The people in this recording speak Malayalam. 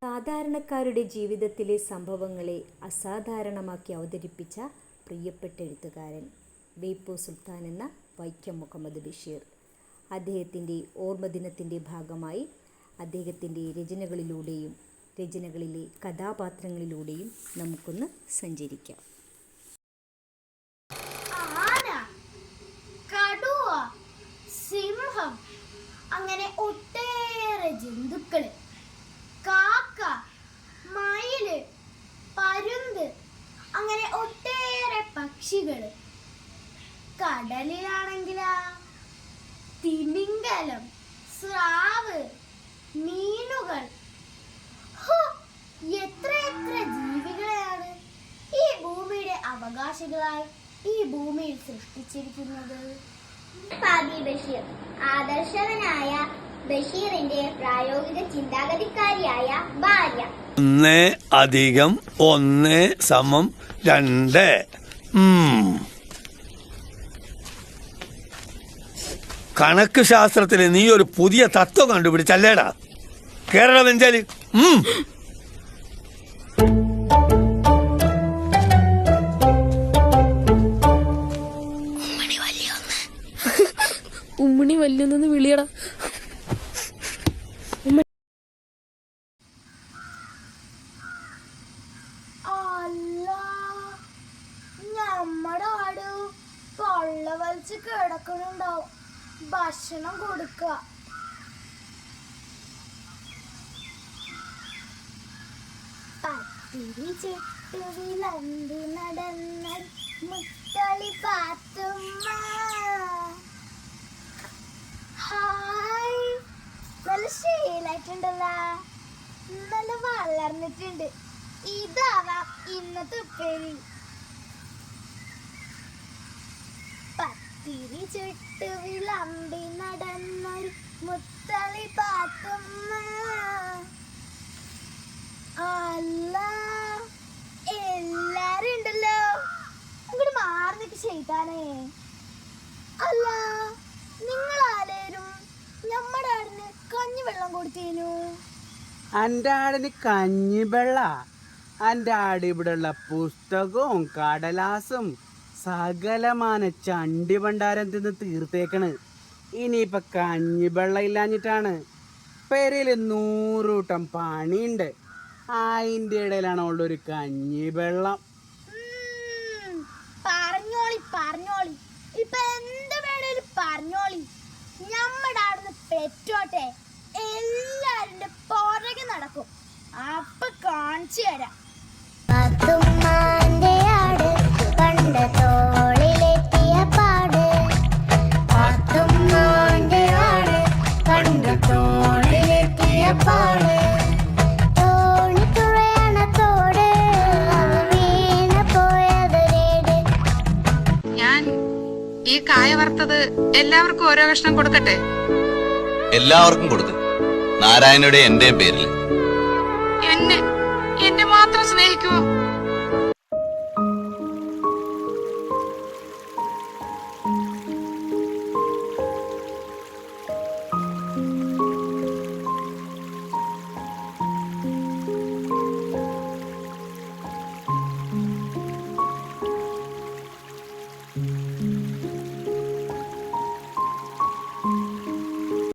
സാധാരണക്കാരുടെ ജീവിതത്തിലെ സംഭവങ്ങളെ അസാധാരണമാക്കി അവതരിപ്പിച്ച പ്രിയപ്പെട്ട എഴുത്തുകാരൻ ബേപ്പൂർ സുൽത്താൻ എന്ന വൈക്കം മുഹമ്മദ് ബഷീർ. അദ്ദേഹത്തിൻ്റെ ഓർമ്മദിനത്തിൻ്റെ ഭാഗമായി അദ്ദേഹത്തിൻ്റെ രചനകളിലൂടെയും രചനകളിലെ കഥാപാത്രങ്ങളിലൂടെയും നമുക്കൊന്ന് സഞ്ചരിക്കാം. ആന, കടുവ, സിംഹം, അങ്ങനെ ഒട്ടേറെ ജന്തുക്കള്, കാക്ക, മയില്, പരുന്ത്, അങ്ങനെ ഒട്ടേറെ പക്ഷികള്. കടലിലാണെങ്കിലാ തിമിംഗലം, സ്രാവ്, മീനുകൾ, എത്രയെത്ര ജീവികളെയാണ് ഈ ഭൂമിയുടെ അവകാശികളായി ഈ ഭൂമിയിൽ സൃഷ്ടിച്ചിരിക്കുന്നത്. ബഷീർ ആദർശവനായ ബഷീറിന്റെ പ്രായോഗിക ചിന്താഗതിക്കാരിയായ ഭാര്യ. 1 + 1 = 2. കണക്ക് ശാസ്ത്രത്തിൽ നീ ഒരു പുതിയ തത്വം കണ്ടുപിടിച്ചല്ലേടാ കേരള വെഞ്ചാല്. ഉമ്മണി വല്യൊന്നു വിളിയടാ. നമ്മടെ ആട് പൊള്ള വലിച്ച് കിടക്കണുണ്ടാവും, ഭക്ഷണം കൊടുക്ക. പത്തിരി ചുട്ടു വിളമ്പി നടന്ന മുത്തളി പാത്തുമ്മ. ഹായ്, നല്ല ശീലായിട്ടുണ്ടല്ലോ, നല്ല വളർന്നിട്ടുണ്ട്. ഇതാവാം ഇന്നത്തെ ഉപ്പേരി. പത്തിരി ചുട്ടു വിളമ്പി നടന്നൊരു മുത്തളി പാത്തുമ്മ. അല്ല, എല്ലാരും ഉണ്ടല്ലോ, അങ്ങോട്ട് മാറിനിട്ട് ചെയ്താനേ. അല്ല, നിങ്ങളാരേരും നമ്മുടെ ആടിന് കഞ്ഞിവെള്ളം കൊടുത്തേനു? എൻ്റെ ആടിന് കഞ്ഞിവെള്ള? എൻ്റെ ആട് ഇവിടെയുള്ള പുസ്തകവും കടലാസും സകലമാന ചണ്ടി ഭണ്ഡാരം തിന്ന് തീർത്തേക്കണ്. ഇനിയിപ്പോൾ കഞ്ഞിവെള്ളം ഇല്ലാഞ്ഞിട്ടാണ്. പെരയിൽ 100 കൂട്ടം പണിയുണ്ട്, അതിൻ്റെ ഇടയിലാണ് ഉള്ളൊരു കഞ്ഞിവെള്ളം. പറഞ്ഞോളി, ഇപ്പൊ എന്ത് വേണേലും പറഞ്ഞോളി. നമ്മുടെ ആടുന്ന് പെറ്റോട്ടെ, എല്ലാരുടെ പുറകെ നടക്കും. അപ്പൊ കാണിച്ചു തരാം. ഞാൻ ഈ കായ വറുത്തത് എല്ലാവർക്കും ഓരോ കഷ്ണം കൊടുക്കട്ടെ? എല്ലാവർക്കും കൊടുക്കും, നാരായണയുടെ എന്റെയും പേരിൽ. എന്നെ മാത്രം സ്നേഹിക്കുവോ?